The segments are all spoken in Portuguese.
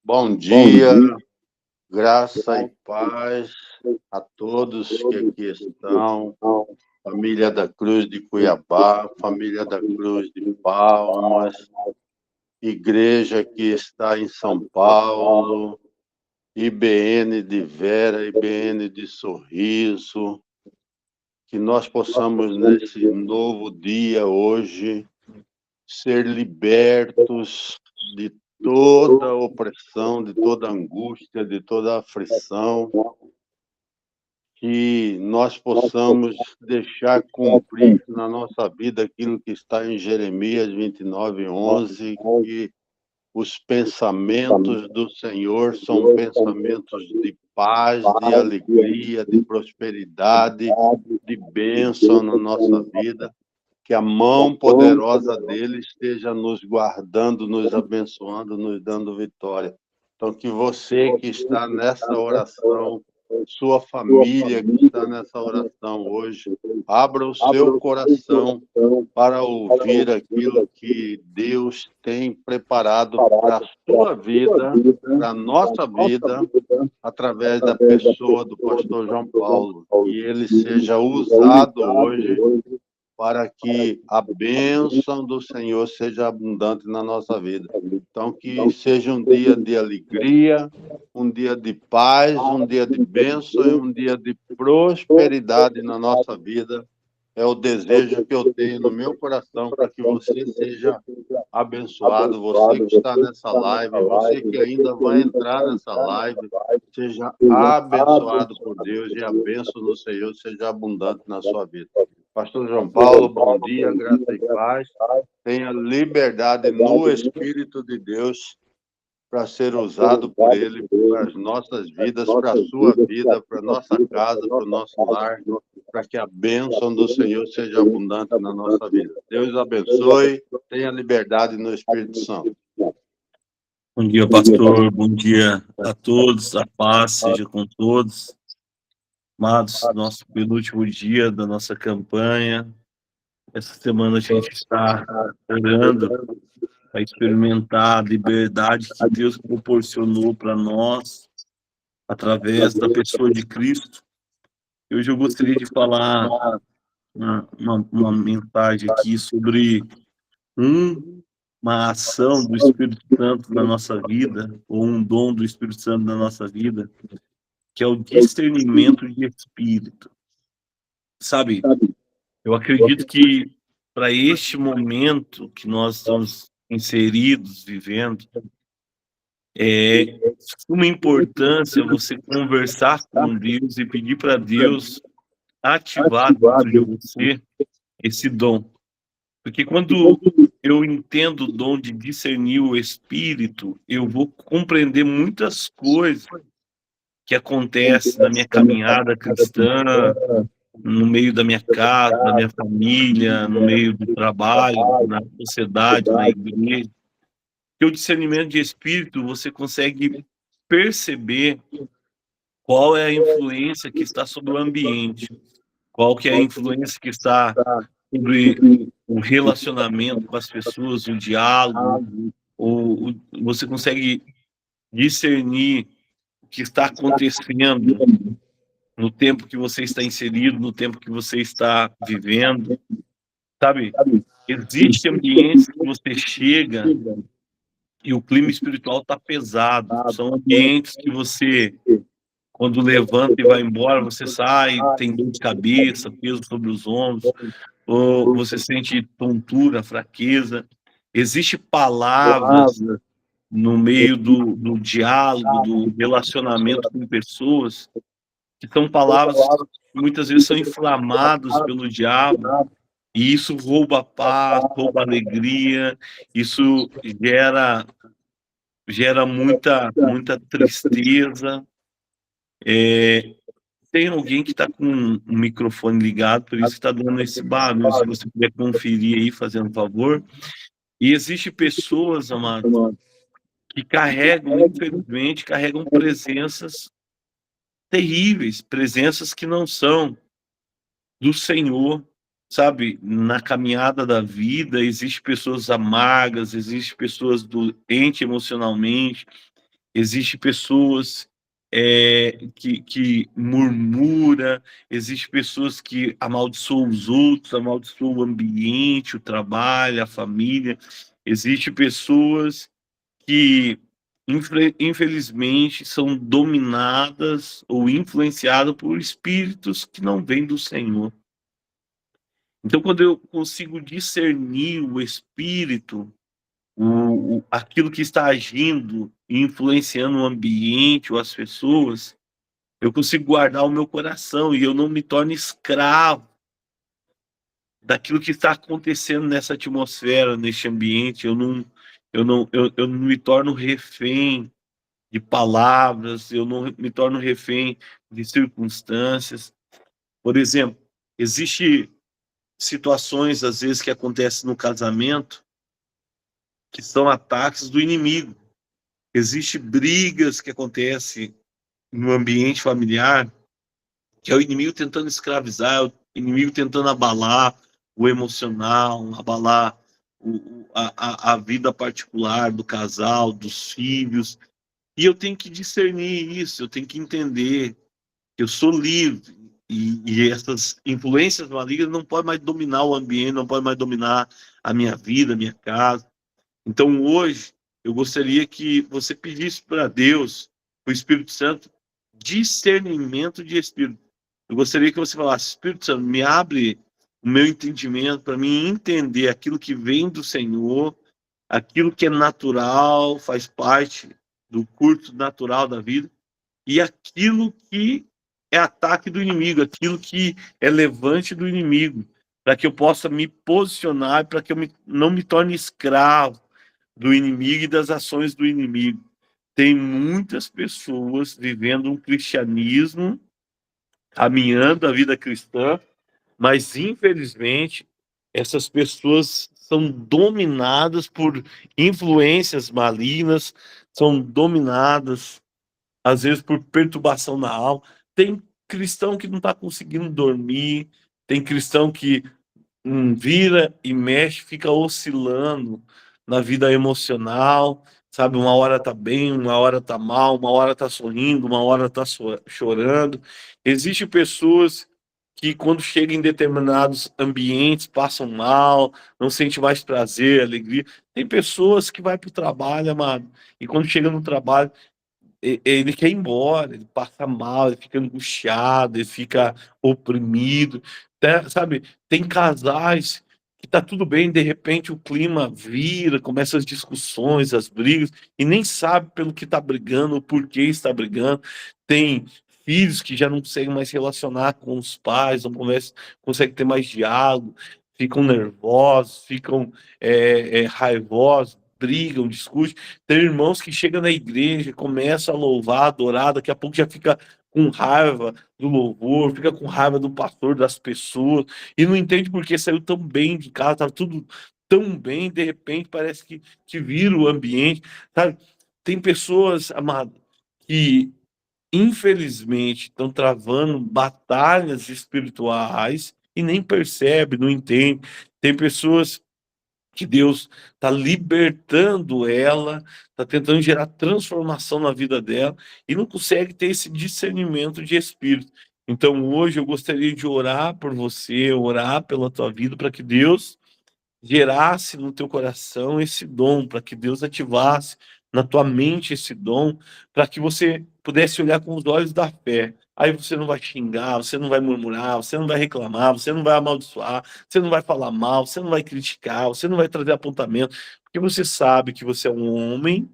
Bom dia, graça e paz a todos que aqui estão, família da Cruz de Cuiabá, família da Cruz de Palmas, igreja que está em São Paulo, IBN de Vera, IBN de Sorriso, que nós possamos nesse novo dia hoje ser libertos de toda opressão, de toda angústia, de toda aflição, que nós possamos deixar cumprir na nossa vida aquilo que está em Jeremias 29:11, que os pensamentos do Senhor são pensamentos de paz, de alegria, de prosperidade, de bênção na nossa vida, que a mão poderosa dele esteja nos guardando, nos abençoando, nos dando vitória. Então, que você que está nessa oração, sua família que está nessa oração hoje, abra o seu coração para ouvir aquilo que Deus tem preparado para a sua vida, para a nossa vida, através da pessoa do pastor João Paulo. Que ele seja usado hoje para que a bênção do Senhor seja abundante na nossa vida. Então, que seja um dia de alegria, um dia de paz, um dia de bênção e um dia de prosperidade na nossa vida. É o desejo que eu tenho no meu coração para que você seja abençoado, você que está nessa live, você que ainda vai entrar nessa live, seja abençoado por Deus e a bênção do Senhor seja abundante na sua vida. Pastor João Paulo, bom dia, graça e paz. Tenha liberdade no Espírito de Deus para ser usado por Ele, para as nossas vidas, para a sua vida, para a nossa casa, para o nosso lar, para que a bênção do Senhor seja abundante na nossa vida. Deus abençoe, tenha liberdade no Espírito Santo. Bom dia, pastor, bom dia a todos, a paz seja com todos. Amados, nosso penúltimo dia da nossa campanha. Essa semana a gente está orando para experimentar a liberdade que Deus proporcionou para nós através da pessoa de Cristo. E hoje eu gostaria de falar uma mensagem aqui sobre uma ação do Espírito Santo na nossa vida, ou um dom do Espírito Santo na nossa vida, que é o discernimento de espírito. Sabe, eu acredito que para este momento que nós estamos inseridos, vivendo, É uma importância você conversar com Deus e pedir para Deus ativar dentro de você esse dom. Porque quando eu entendo o dom de discernir o Espírito, eu vou compreender muitas coisas que acontecem na minha caminhada cristã, no meio da minha casa, da minha família, no meio do trabalho, na sociedade, na igreja. Porque o discernimento de espírito, você consegue perceber qual é a influência que está sobre o ambiente, qual que é a influência que está sobre o relacionamento com as pessoas, o diálogo, ou você consegue discernir o que está acontecendo no tempo que você está inserido, no tempo que você está vivendo, sabe? Existem ambientes que você chega e o clima espiritual está pesado. São ambientes que você, quando levanta e vai embora, você sai, tem dor de cabeça, peso sobre os ombros, ou você sente tontura, fraqueza. Existem palavras no meio do diálogo, do relacionamento com pessoas, que são palavras que muitas vezes são inflamadas pelo diabo, e isso rouba a paz, rouba a alegria, isso gera muita tristeza. Tem alguém que está com um microfone ligado, por isso está dando esse barulho, se você puder conferir aí, fazendo um favor. E existem pessoas, amados, que carregam, infelizmente, carregam presenças terríveis, presenças que não são do Senhor, sabe? Na caminhada da vida, existem pessoas amargas, existem pessoas doentes emocionalmente, existem pessoas que murmura, existem pessoas que amaldiçoam os outros, amaldiçoam o ambiente, o trabalho, a família. Existem pessoas que, infelizmente, são dominadas ou influenciadas por espíritos que não vêm do Senhor. Então, quando eu consigo discernir o espírito, aquilo que está agindo e influenciando o ambiente ou as pessoas, eu consigo guardar o meu coração e eu não me torno escravo daquilo que está acontecendo nessa atmosfera, neste ambiente. Eu não me torno refém de palavras, eu não me torno refém de circunstâncias. Por exemplo, existe situações às vezes que acontecem no casamento que são ataques do inimigo. Existem brigas que acontecem no ambiente familiar, que é o inimigo tentando escravizar, é o inimigo tentando abalar o emocional, abalar a vida particular do casal, dos filhos. E eu tenho que discernir isso, eu tenho que entender que eu sou livre e essas influências malignas não podem mais dominar o ambiente, não podem mais dominar a minha vida, a minha casa. Então, hoje, eu gostaria que você pedisse para Deus, para o Espírito Santo, discernimento de Espírito. Eu gostaria que você falasse: Espírito Santo, me abre o meu entendimento para mim entender aquilo que vem do Senhor, aquilo que é natural, faz parte do curso natural da vida, e aquilo que é ataque do inimigo, aquilo que é levante do inimigo, para que eu possa me posicionar, para que eu não me torne escravo do inimigo e das ações do inimigo. Tem muitas pessoas vivendo um cristianismo, caminhando a vida cristã, mas infelizmente essas pessoas são dominadas por influências malignas, são dominadas às vezes por perturbação na alma. Tem cristão que não está conseguindo dormir, tem cristão que vira e mexe, fica oscilando na vida emocional, sabe? Uma hora tá bem, uma hora tá mal, uma hora tá sorrindo, uma hora tá chorando. Existem pessoas que, quando chegam em determinados ambientes, passam mal, não sente mais prazer, alegria. Tem pessoas que vai para o trabalho, amado, e quando chega no trabalho, ele quer ir embora, ele passa mal, ele fica angustiado, ele fica oprimido, sabe? Tem casais que tá tudo bem, de repente o clima vira, começa as discussões, as brigas, e nem sabe pelo que está brigando, o porquê está brigando. Tem filhos que já não conseguem mais se relacionar com os pais, não conseguem ter mais diálogo, ficam nervosos, ficam raivosos, brigam, discutem. Tem irmãos que chegam na igreja, começam a louvar, adorar, daqui a pouco já fica com raiva do louvor, fica com raiva do pastor, das pessoas, e não entende por que saiu tão bem de casa, estava tudo tão bem, de repente parece que vira o ambiente, sabe? Tem pessoas, amado, que infelizmente estão travando batalhas espirituais e nem percebe, não entende. Tem pessoas que Deus está libertando ela, está tentando gerar transformação na vida dela e não consegue ter esse discernimento de espírito. Então, hoje eu gostaria de orar por você, orar pela tua vida, para que Deus gerasse no teu coração esse dom, para que Deus ativasse na tua mente esse dom, para que você pudesse olhar com os olhos da fé. Aí você não vai xingar, você não vai murmurar, você não vai reclamar, você não vai amaldiçoar, você não vai falar mal, você não vai criticar, você não vai trazer apontamento, porque você sabe que você é um homem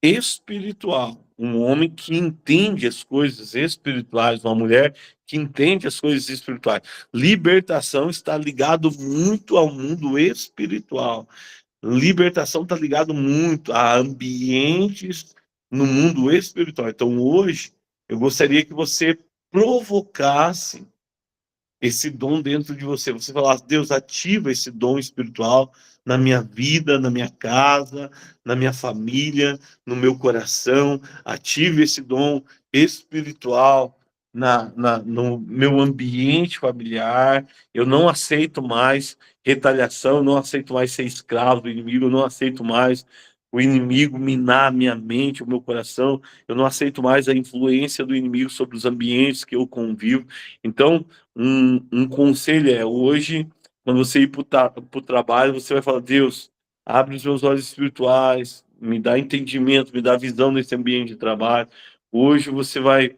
espiritual, um homem que entende as coisas espirituais, uma mulher que entende as coisas espirituais. Libertação está ligado muito ao mundo espiritual. Libertação está ligado muito a ambientes no mundo espiritual. Então, hoje, eu gostaria que você provocasse esse dom dentro de você. Você falar, Deus, ativa esse dom espiritual na minha vida, na minha casa, na minha família, no meu coração. Ative esse dom espiritual no meu ambiente familiar. Eu não aceito mais retaliação, eu não aceito mais ser escravo do inimigo, eu não aceito mais o inimigo minar a minha mente, o meu coração. Eu não aceito mais a influência do inimigo sobre os ambientes que eu convivo. Então, um conselho é, hoje, quando você ir para o trabalho, você vai falar, Deus, abre os meus olhos espirituais, me dá entendimento, me dá visão nesse ambiente de trabalho. Hoje você vai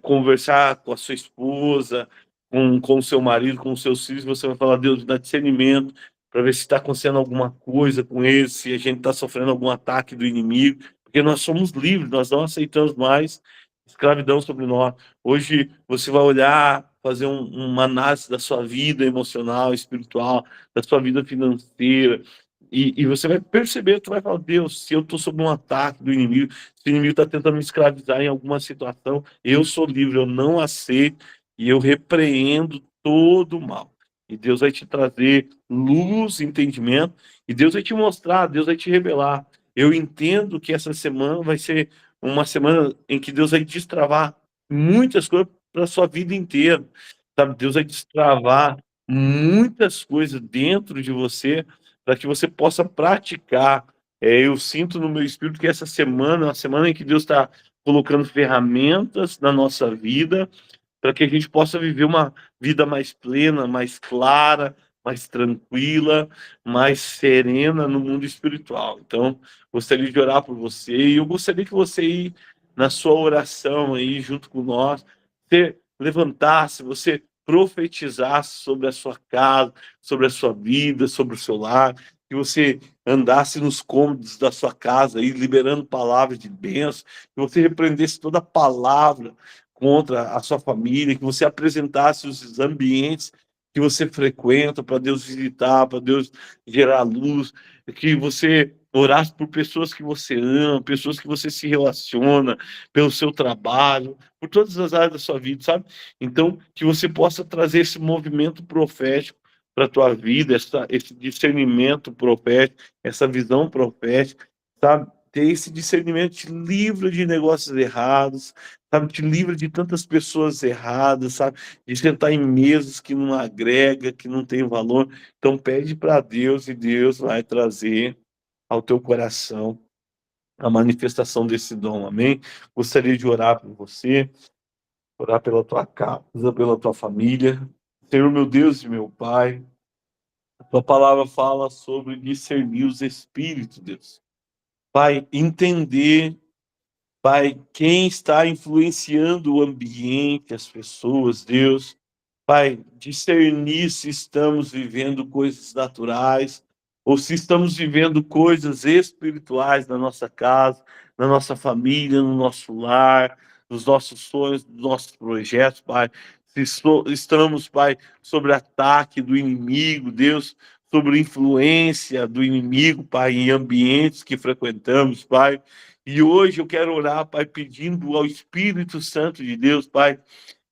conversar com a sua esposa, com o seu marido, com os seus filhos, você vai falar, Deus, dá discernimento para ver se está acontecendo alguma coisa com eles, se a gente está sofrendo algum ataque do inimigo, porque nós somos livres, nós não aceitamos mais escravidão sobre nós. Hoje você vai olhar, fazer uma análise da sua vida emocional, espiritual, da sua vida financeira, e você vai perceber, tu vai falar, Deus, se eu estou sob um ataque do inimigo, se o inimigo está tentando me escravizar em alguma situação, eu sou livre, eu não aceito e eu repreendo todo o mal. E Deus vai te trazer luz, entendimento, e Deus vai te mostrar, Deus vai te revelar. Eu entendo que essa semana vai ser uma semana em que Deus vai destravar muitas coisas para a sua vida inteira. Sabe? Deus vai destravar muitas coisas dentro de você para que você possa praticar. Eu sinto no meu espírito que essa semana é uma semana em que Deus está colocando ferramentas na nossa vida para que a gente possa viver uma vida mais plena, mais clara, mais tranquila, mais serena no mundo espiritual. Então, gostaria de orar por você e eu gostaria que você aí na sua oração aí junto com nós, você levantasse, você profetizasse sobre a sua casa, sobre a sua vida, sobre o seu lar, que você andasse nos cômodos da sua casa aí liberando palavras de bênção, que você repreendesse toda palavra contra a sua família, que você apresentasse os ambientes que você frequenta para Deus visitar, para Deus gerar luz, que você orasse por pessoas que você ama, pessoas que você se relaciona, pelo seu trabalho, por todas as áreas da sua vida, sabe? Então, que você possa trazer esse movimento profético para a tua vida, esse discernimento profético, essa visão profética, sabe? Ter esse discernimento te livra de negócios errados, sabe? Te livra de tantas pessoas erradas, sabe? De sentar em mesas que não agrega, que não tem valor. Então pede para Deus e Deus vai trazer ao teu coração a manifestação desse dom, amém? Gostaria de orar por você, orar pela tua casa, pela tua família. Senhor, meu Deus e meu Pai, a tua palavra fala sobre discernir os espíritos, Deus. Pai, entender, Pai, quem está influenciando o ambiente, as pessoas, Deus. Pai, discernir se estamos vivendo coisas naturais ou se estamos vivendo coisas espirituais na nossa casa, na nossa família, no nosso lar, nos nossos sonhos, nos nossos projetos, Pai. Se estamos, Pai, sobre ataque do inimigo, Deus, sobre influência do inimigo, Pai, em ambientes que frequentamos, Pai. E hoje eu quero orar, Pai, pedindo ao Espírito Santo de Deus, Pai,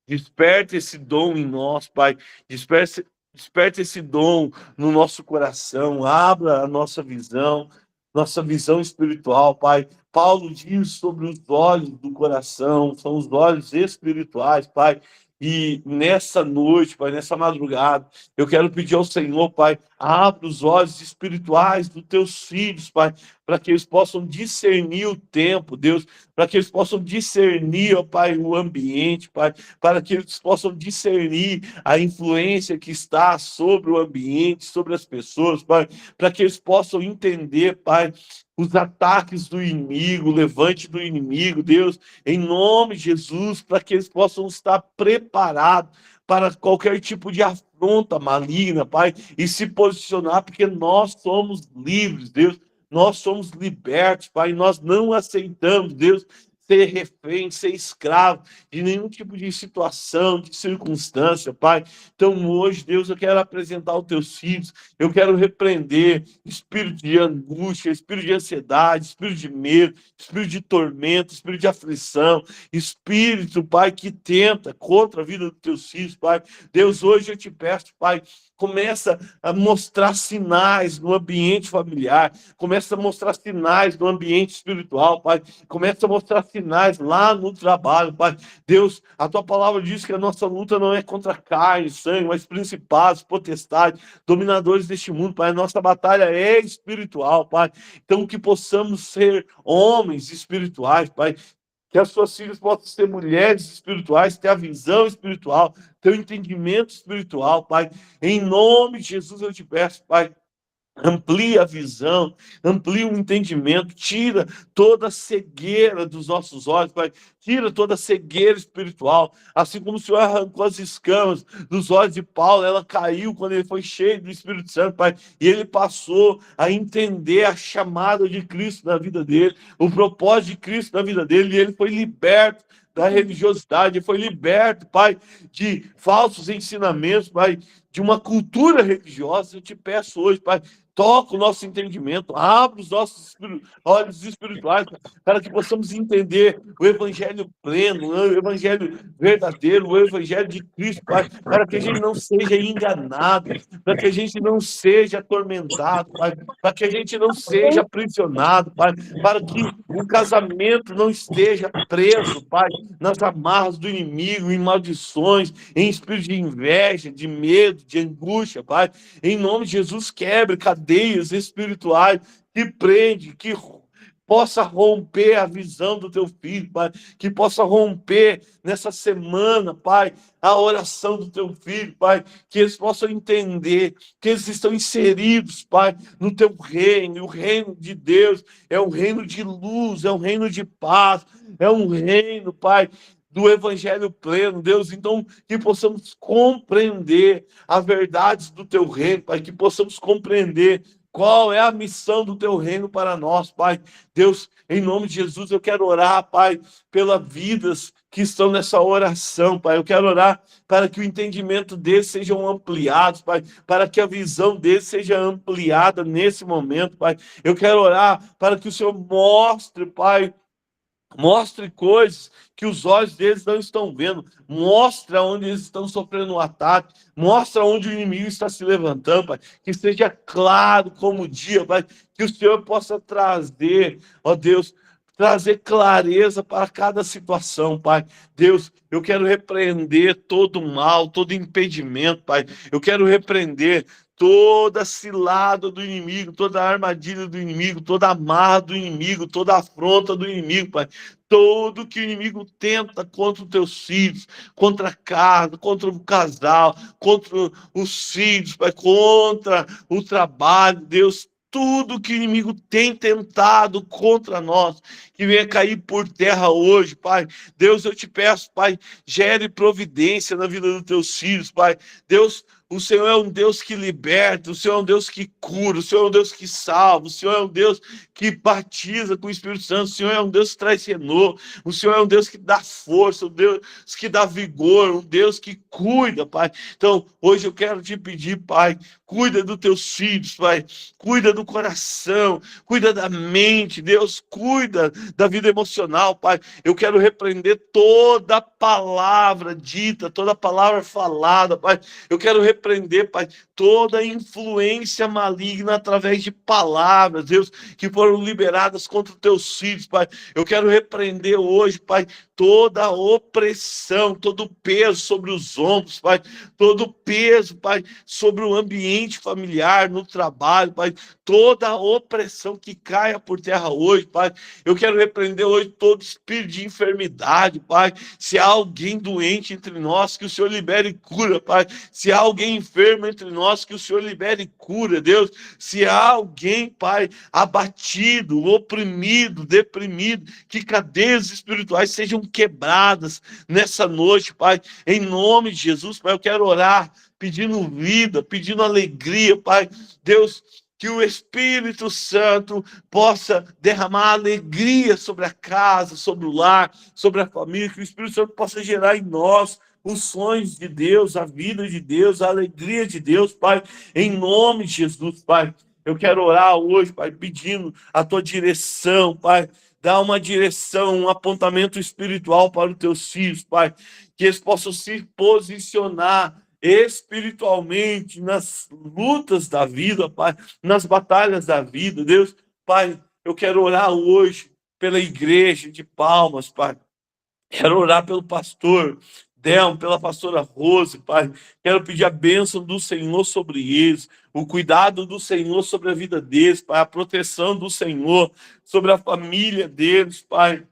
desperta esse dom em nós, Pai. Desperta esse dom no nosso coração. Abra a nossa visão espiritual, Pai. Paulo diz sobre os olhos do coração, são os olhos espirituais, Pai. E nessa noite, Pai, nessa madrugada, eu quero pedir ao Senhor, Pai, abra os olhos espirituais dos teus filhos, Pai, para que eles possam discernir o tempo, Deus, para que eles possam discernir, ó Pai, o ambiente, Pai, para que eles possam discernir a influência que está sobre o ambiente, sobre as pessoas, Pai, para que eles possam entender, Pai, os ataques do inimigo, o levante do inimigo, Deus, em nome de Jesus, para que eles possam estar preparados para qualquer tipo de afronta maligna, Pai, e se posicionar, porque nós somos livres, Deus, nós somos libertos, Pai, nós não aceitamos, Deus, ser refém, ser escravo de nenhum tipo de situação, de circunstância, Pai. Então, hoje, Deus, eu quero apresentar os teus filhos, eu quero repreender espírito de angústia, espírito de ansiedade, espírito de medo, espírito de tormento, espírito de aflição, espírito, Pai, que tenta contra a vida dos teus filhos, Pai. Deus, hoje eu te peço, Pai, começa a mostrar sinais no ambiente familiar, começa a mostrar sinais no ambiente espiritual, Pai, começa a mostrar sinais lá no trabalho, Pai. Deus, a tua palavra diz que a nossa luta não é contra carne, sangue, mas principados, potestades, dominadores deste mundo, Pai. A nossa batalha é espiritual, Pai. Então, que possamos ser homens espirituais, Pai. Que as suas filhas possam ser mulheres espirituais, ter a visão espiritual, ter o entendimento espiritual, Pai. Em nome de Jesus eu te peço, Pai. Amplia a visão, amplia o entendimento, tira toda a cegueira dos nossos olhos, Pai. Tira toda a cegueira espiritual. Assim como o Senhor arrancou as escamas dos olhos de Paulo, ela caiu quando ele foi cheio do Espírito Santo, Pai. E ele passou a entender a chamada de Cristo na vida dele, o propósito de Cristo na vida dele, e ele foi liberto da religiosidade, foi liberto, Pai, de falsos ensinamentos, Pai, de uma cultura religiosa. Eu te peço hoje, Pai, toca o nosso entendimento, abre os nossos olhos espirituais para que possamos entender o evangelho pleno, o evangelho verdadeiro, o evangelho de Cristo, Pai, para que a gente não seja enganado, para que a gente não seja atormentado, Pai, para que a gente não seja aprisionado, Pai, para que o casamento não esteja preso, Pai, nas amarras do inimigo, em maldições, em espírito de inveja, de medo, de angústia, Pai. Em nome de Jesus, quebre cadeias espirituais que prende, que possa romper a visão do teu filho, Pai, que possa romper nessa semana, Pai, a oração do teu filho, Pai, que eles possam entender que eles estão inseridos, Pai, no teu reino, e o reino de Deus é um reino de luz, é um reino de paz, é um reino, Pai, do evangelho pleno, Deus. Então, que possamos compreender as verdades do teu reino, Pai, que possamos compreender qual é a missão do teu reino para nós, Pai. Deus, em nome de Jesus, eu quero orar, Pai, pelas vidas que estão nessa oração, Pai. Eu quero orar para que o entendimento deles sejam ampliados, Pai, para que a visão deles seja ampliada nesse momento, Pai. Eu quero orar para que o Senhor mostre, Pai, mostre coisas que os olhos deles não estão vendo. Mostra onde eles estão sofrendo um ataque. Mostra onde o inimigo está se levantando, Pai. Que seja claro como o dia, Pai. Que o Senhor possa trazer, ó Deus, trazer clareza para cada situação, Pai. Deus, eu quero repreender todo mal, todo impedimento, Pai. Eu quero repreender toda cilada do inimigo, toda armadilha do inimigo, toda amarra do inimigo, toda afronta do inimigo, Pai. Tudo que o inimigo tenta contra os teus filhos, contra a casa, contra o casal, contra os filhos, Pai, contra o trabalho, Deus, tudo que o inimigo tem tentado contra nós, que venha cair por terra hoje, Pai. Deus, eu te peço, Pai, gere providência na vida dos teus filhos, Pai. Deus, o Senhor é um Deus que liberta, o Senhor é um Deus que cura, o Senhor é um Deus que salva, o Senhor é um Deus que batiza com o Espírito Santo, o Senhor é um Deus que traz renovo, o Senhor é um Deus que dá força, um Deus que dá vigor, um Deus que cuida, Pai. Então, hoje eu quero te pedir, Pai, cuida dos teus filhos, Pai, cuida do coração, cuida da mente, Deus, cuida da vida emocional, Pai. Eu quero repreender toda palavra dita, toda palavra falada, Pai. Eu quero repreender, Pai, toda influência maligna através de palavras, Deus, que foram liberadas contra os teus filhos, Pai. Eu quero repreender hoje, Pai, toda opressão, todo peso sobre os ombros, Pai, todo peso, Pai, sobre o ambiente familiar, no trabalho, Pai, toda opressão que caia por terra hoje, Pai. Eu quero repreender hoje todo espírito de enfermidade, Pai. Se há alguém doente entre nós, que o Senhor libere cura, Pai. Se há alguém enfermo entre nós, que o Senhor libere cura, Deus. Se há alguém, Pai, abatido, oprimido, deprimido, que cadeias espirituais sejam quebradas nessa noite, Pai. Em nome de Jesus, Pai, eu quero orar, pedindo vida, pedindo alegria, Pai. Deus, que o Espírito Santo possa derramar alegria sobre a casa, sobre o lar, sobre a família, que o Espírito Santo possa gerar em nós os sonhos de Deus, a vida de Deus, a alegria de Deus, Pai, em nome de Jesus, Pai. Eu quero orar hoje, Pai, pedindo a tua direção, Pai. Dá uma direção, um apontamento espiritual para os teus filhos, Pai. Que eles possam se posicionar espiritualmente nas lutas da vida, Pai, nas batalhas da vida, Deus. Pai, eu quero orar hoje pela igreja de Palmas, Pai. Quero orar pelo pastor Delmo, pela pastora Rose, Pai. Quero pedir a bênção do Senhor sobre eles, o cuidado do Senhor sobre a vida deles, Pai, a proteção do Senhor sobre a família deles, Pai.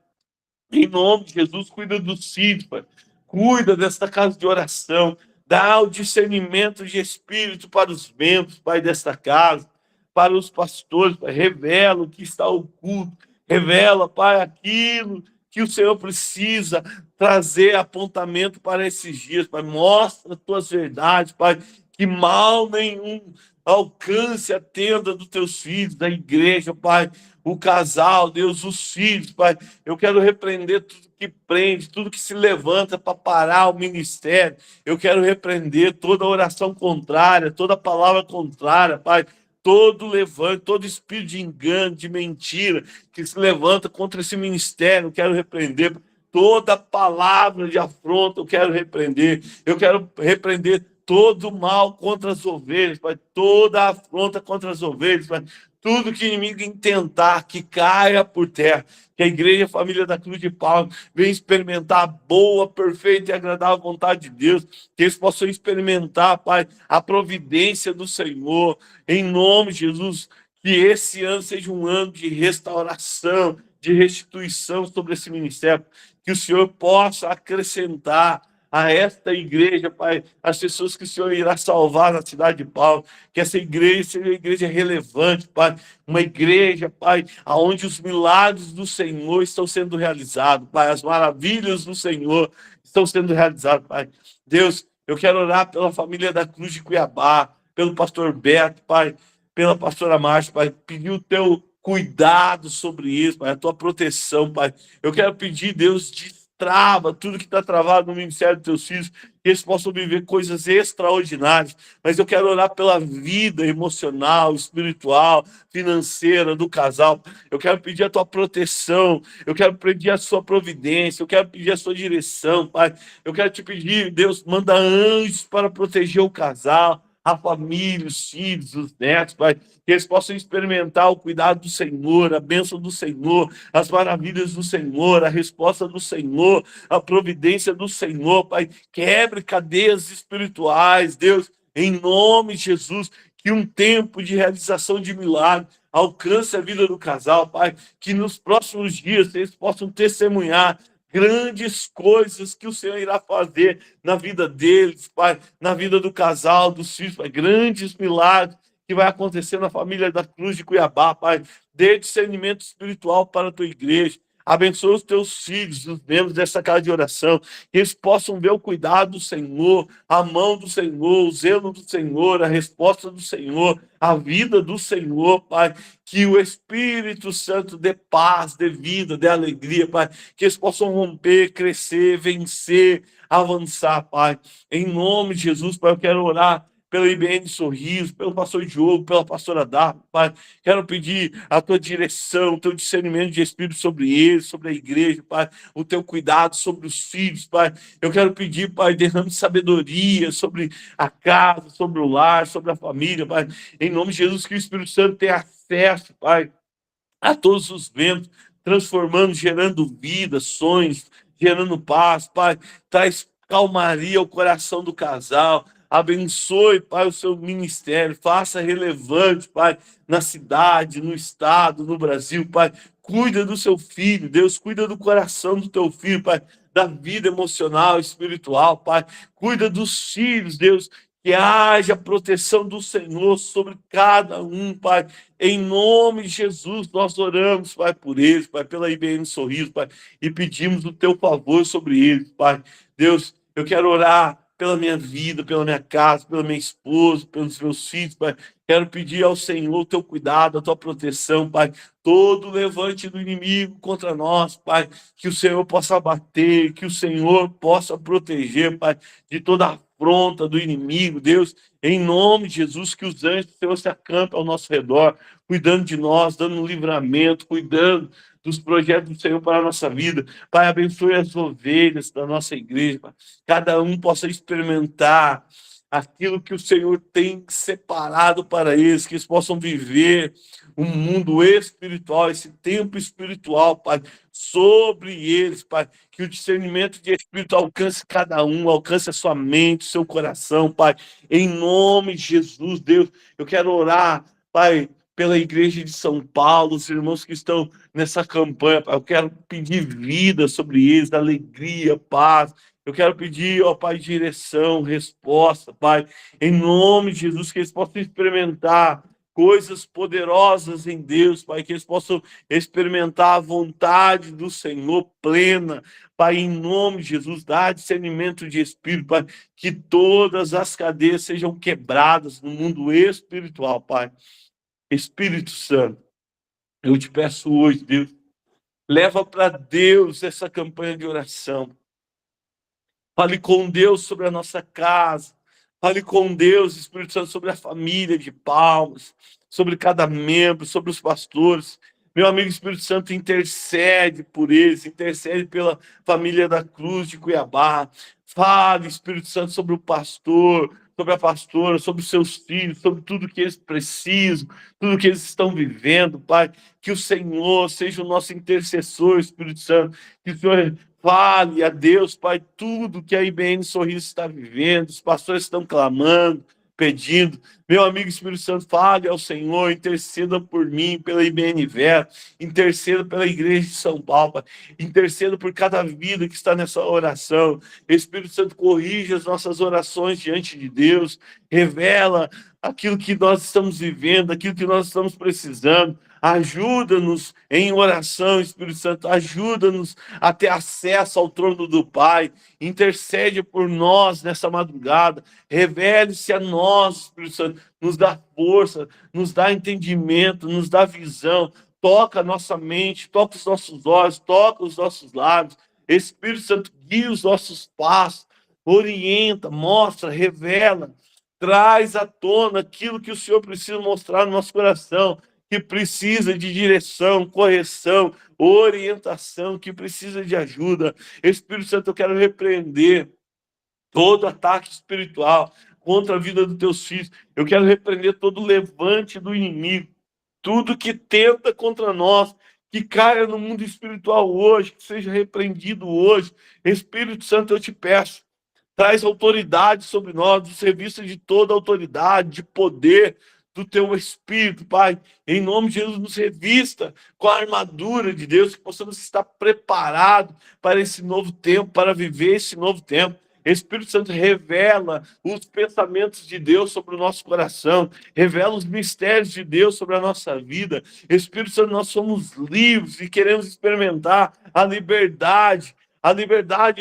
Em nome de Jesus, cuida dos filhos, Pai. Cuida desta casa de oração. Dá o discernimento de espírito para os membros, Pai, desta casa, para os pastores, Pai. Revela o que está oculto. Revela, Pai, aquilo que o Senhor precisa trazer apontamento para esses dias, Pai. Mostra as tuas verdades, Pai. Que mal nenhum alcance a tenda dos teus filhos, da igreja, Pai. O casal, Deus, os filhos, Pai. Eu quero repreender tudo que prende, tudo que se levanta para parar o ministério. Eu quero repreender toda oração contrária, toda palavra contrária, Pai. Todo levante, todo espírito de engano, de mentira, que se levanta contra esse ministério, eu quero repreender. Toda palavra de afronta, eu quero repreender. Eu quero repreender todo mal contra as ovelhas, Pai. Toda afronta contra as ovelhas, Pai. Tudo que o inimigo intentar, que caia por terra. Que a igreja, a família da Cruz de Palmas, venha experimentar a boa, perfeita e agradável vontade de Deus. Que eles possam experimentar, Pai, a providência do Senhor. Em nome de Jesus, que esse ano seja um ano de restauração, de restituição sobre esse ministério. Que o Senhor possa acrescentar a esta igreja, Pai, as pessoas que o Senhor irá salvar na cidade de Paulo, que essa igreja seja uma igreja relevante, Pai, uma igreja, Pai, onde os milagres do Senhor estão sendo realizados, Pai, as maravilhas do Senhor estão sendo realizadas, Pai. Deus, eu quero orar pela família da Cruz de Cuiabá, pelo pastor Beto, Pai, pela pastora Márcia, Pai, pedir o teu cuidado sobre isso, Pai, a tua proteção, Pai. Eu quero pedir, Deus, trava tudo que está travado no ministério dos teus filhos, que eles possam viver coisas extraordinárias. Mas eu quero orar pela vida emocional, espiritual, financeira do casal. Eu quero pedir a tua proteção, eu quero pedir a sua providência, eu quero pedir a sua direção, Pai. Eu quero te pedir, Deus, manda anjos para proteger o casal, a família, os filhos, os netos, Pai, que eles possam experimentar o cuidado do Senhor, a bênção do Senhor, as maravilhas do Senhor, a resposta do Senhor, a providência do Senhor, Pai. Quebre cadeias espirituais, Deus, em nome de Jesus, que um tempo de realização de milagres alcance a vida do casal, Pai, que nos próximos dias eles possam testemunhar grandes coisas que o Senhor irá fazer na vida deles, Pai, na vida do casal, dos filhos, Pai, grandes milagres que vai acontecer na família da Cruz de Cuiabá, Pai. Dê discernimento espiritual para a tua igreja. Abençoa os teus filhos, os membros dessa casa de oração, que eles possam ver o cuidado do Senhor, a mão do Senhor, o zelo do Senhor, a resposta do Senhor, a vida do Senhor, Pai. Que o Espírito Santo dê paz, dê vida, dê alegria, Pai. Que eles possam romper, crescer, vencer, avançar, Pai. Em nome de Jesus, Pai, eu quero orar pelo IBN Sorriso, pelo pastor Diogo, pela pastora Dá, Pai. Quero pedir a tua direção, o teu discernimento de espírito sobre eles, sobre a igreja, Pai. O teu cuidado sobre os filhos, Pai. Eu quero pedir, Pai, derrame sabedoria sobre a casa, sobre o lar, sobre a família, Pai. Em nome de Jesus, que o Espírito Santo tenha acesso, Pai, a todos os ventos, transformando, gerando vida, sonhos, gerando paz, Pai. Traz calmaria ao coração do casal. Abençoe, Pai, o seu ministério. Faça relevante, Pai, na cidade, no estado, no Brasil, Pai. Cuida do seu filho, Deus. Cuida do coração do teu filho, Pai. Da vida emocional, espiritual, Pai. Cuida dos filhos, Deus. Que haja proteção do Senhor sobre cada um, Pai. Em nome de Jesus, nós oramos, Pai, por eles, Pai, pela IBM Sorriso, Pai, e pedimos o teu favor sobre eles, Pai. Deus, eu quero orar pela minha vida, pela minha casa, pela minha esposa, pelos meus filhos, Pai. Quero pedir ao Senhor o teu cuidado, a tua proteção, Pai. Todo levante do inimigo contra nós, Pai, que o Senhor possa abater, que o Senhor possa proteger, Pai, de toda a afronta do inimigo, Deus, em nome de Jesus, que os anjos do Senhor se acampem ao nosso redor, cuidando de nós, dando um livramento, cuidando dos projetos do Senhor para a nossa vida. Pai, abençoe as ovelhas da nossa igreja, Pai. Cada um possa experimentar aquilo que o Senhor tem separado para eles, que eles possam viver um mundo espiritual, esse tempo espiritual, Pai, sobre eles, Pai, que o discernimento de espírito alcance cada um, alcance a sua mente, o seu coração, Pai, em nome de Jesus, Deus, eu quero orar, Pai, pela igreja de São Paulo, os irmãos que estão nessa campanha, Pai, eu quero pedir vida sobre eles, alegria, paz. Eu quero pedir, ó Pai, direção, resposta, Pai, em nome de Jesus, que eles possam experimentar coisas poderosas em Deus, Pai, que eles possam experimentar a vontade do Senhor plena, Pai, em nome de Jesus, dá discernimento de espírito, Pai, que todas as cadeias sejam quebradas no mundo espiritual, Pai. Espírito Santo, eu te peço hoje, Deus, leva para Deus essa campanha de oração. Fale com Deus sobre a nossa casa. Fale com Deus, Espírito Santo, sobre a família de Palmas, sobre cada membro, sobre os pastores. Meu amigo Espírito Santo, intercede por eles, intercede pela família da Cruz de Cuiabá. Fale, Espírito Santo, sobre o pastor, sobre a pastora, sobre os seus filhos, sobre tudo que eles precisam, tudo que eles estão vivendo, Pai. Que o Senhor seja o nosso intercessor, Espírito Santo. Que o Senhor fale a Deus, Pai, tudo que a IBN Sorriso está vivendo, os pastores estão clamando, pedindo. Meu amigo Espírito Santo, fale ao Senhor, interceda por mim, pela IBN Vera, interceda pela Igreja de São Paulo, Pai. Interceda por cada vida que está nessa oração. Espírito Santo, corrige as nossas orações diante de Deus, revela aquilo que nós estamos vivendo, aquilo que nós estamos precisando. Ajuda-nos em oração, Espírito Santo, ajuda-nos a ter acesso ao trono do Pai, intercede por nós nessa madrugada, revele-se a nós, Espírito Santo, nos dá força, nos dá entendimento, nos dá visão, toca a nossa mente, toca os nossos olhos, toca os nossos lábios, Espírito Santo, guia os nossos passos, orienta, mostra, revela, traz à tona aquilo que o Senhor precisa mostrar no nosso coração, que precisa de direção, correção, orientação, que precisa de ajuda. Espírito Santo, eu quero repreender todo ataque espiritual contra a vida dos teus filhos. Eu quero repreender todo levante do inimigo, tudo que tenta contra nós, que caia no mundo espiritual hoje, que seja repreendido hoje. Espírito Santo, eu te peço, traz autoridade sobre nós, do serviço de toda autoridade, de poder, do teu Espírito, Pai, em nome de Jesus, nos revista com a armadura de Deus, que possamos estar preparados para esse novo tempo, para viver esse novo tempo. Espírito Santo, revela os pensamentos de Deus sobre o nosso coração, revela os mistérios de Deus sobre a nossa vida. Espírito Santo, nós somos livres e queremos experimentar a liberdade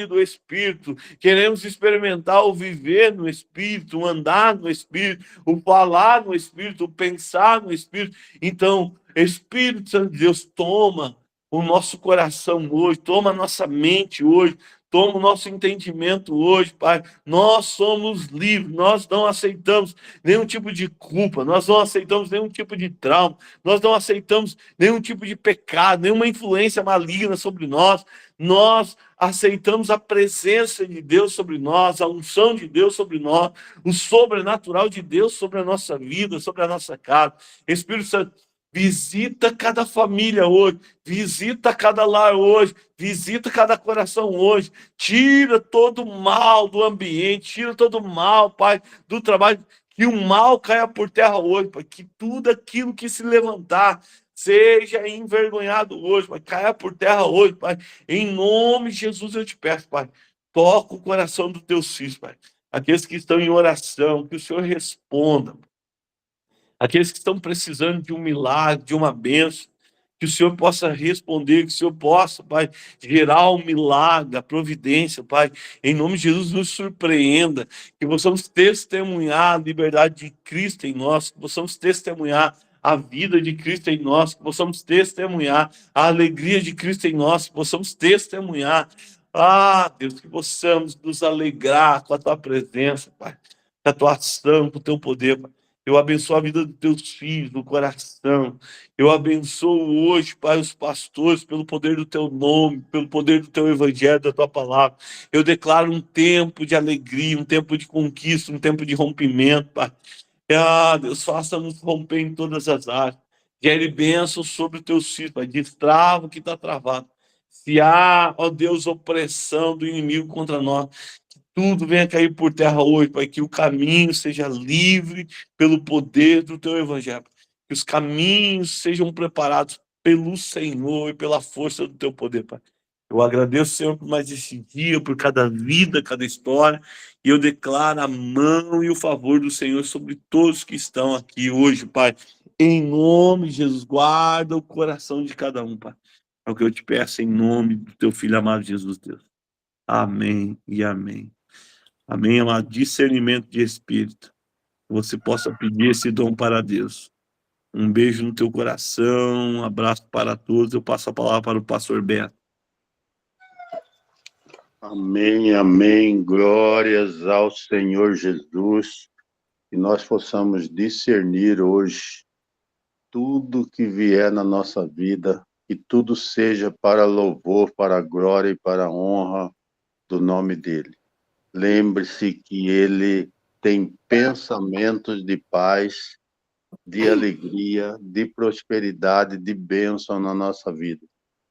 do Espírito. Queremos experimentar o viver no Espírito, o andar no Espírito, o falar no Espírito, o pensar no Espírito. Então, Espírito Santo de Deus, toma o nosso coração hoje, toma a nossa mente hoje, toma o nosso entendimento hoje, Pai. Nós somos livres, nós não aceitamos nenhum tipo de culpa, nós não aceitamos nenhum tipo de trauma, nós não aceitamos nenhum tipo de pecado, nenhuma influência maligna sobre nós. Nós aceitamos a presença de Deus sobre nós, a unção de Deus sobre nós, o sobrenatural de Deus sobre a nossa vida, sobre a nossa casa. Espírito Santo, visita cada família hoje, visita cada lar hoje, visita cada coração hoje, tira todo o mal do ambiente, tira todo o mal, Pai, do trabalho, que o mal caia por terra hoje, Pai, que tudo aquilo que se levantar seja envergonhado hoje, Pai, caia por terra hoje, Pai, em nome de Jesus eu te peço, Pai, toca o coração dos teus filhos, Pai, aqueles que estão em oração, que o Senhor responda, aqueles que estão precisando de um milagre, de uma bênção, que o Senhor possa responder, que o Senhor possa, Pai, gerar um milagre, a providência, Pai, em nome de Jesus, nos surpreenda, que possamos testemunhar a liberdade de Cristo em nós, que possamos testemunhar a vida de Cristo em nós, que possamos testemunhar a alegria de Cristo em nós, que possamos testemunhar, Deus, que possamos nos alegrar com a Tua presença, Pai, com a Tua ação, com o Teu poder, Pai. Eu abençoo a vida dos teus filhos, do coração. Eu abençoo hoje, Pai, os pastores, pelo poder do teu nome, pelo poder do teu evangelho, da tua palavra. Eu declaro um tempo de alegria, um tempo de conquista, um tempo de rompimento, Pai. Deus, faça-nos romper em todas as áreas. Gere bênção sobre os teus filhos, Pai. Destrava o que está travado. Se há, ó Deus, opressão do inimigo contra nós, tudo venha cair por terra hoje, Pai, que o caminho seja livre pelo poder do Teu Evangelho, que os caminhos sejam preparados pelo Senhor e pela força do Teu poder, Pai. Eu agradeço, Senhor, por mais esse dia, por cada vida, cada história, e eu declaro a mão e o favor do Senhor sobre todos que estão aqui hoje, Pai. Em nome de Jesus, guarda o coração de cada um, Pai. É o que eu te peço em nome do Teu Filho amado Jesus, Deus. Amém e amém. Amém, amado. Discernimento de espírito. Que você possa pedir esse dom para Deus. Um beijo no teu coração, um abraço para todos. Eu passo a palavra para o pastor Beto. Amém, amém. Glórias ao Senhor Jesus. Que nós possamos discernir hoje tudo que vier na nossa vida, que tudo seja para louvor, para a glória e para a honra do nome dele. Lembre-se que ele tem pensamentos de paz, de alegria, de prosperidade, de bênção na nossa vida.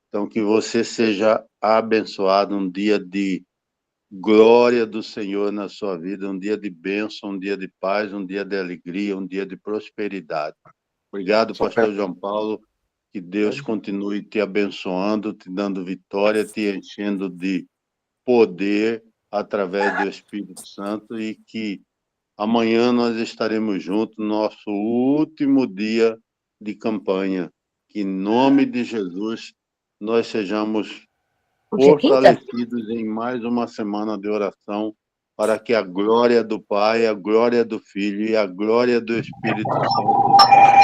Então, que você seja abençoado, um dia de glória do Senhor na sua vida, um dia de bênção, um dia de paz, um dia de alegria, um dia de prosperidade. Obrigado, pastor João Paulo. Que Deus continue te abençoando, te dando vitória, te enchendo de poder através do Espírito Santo, e que amanhã nós estaremos juntos, nosso último dia de campanha. Que em nome de Jesus nós sejamos fortalecidos em mais uma semana de oração, para que a glória do Pai, a glória do Filho e a glória do Espírito Santo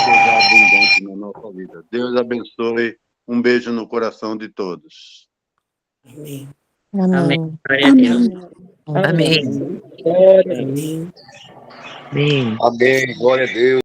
seja abundante na nossa vida. Deus abençoe. Um beijo no coração de todos. Amém. Amém. Amém. Amém. Amém. Amém. Amém. Glória a Deus.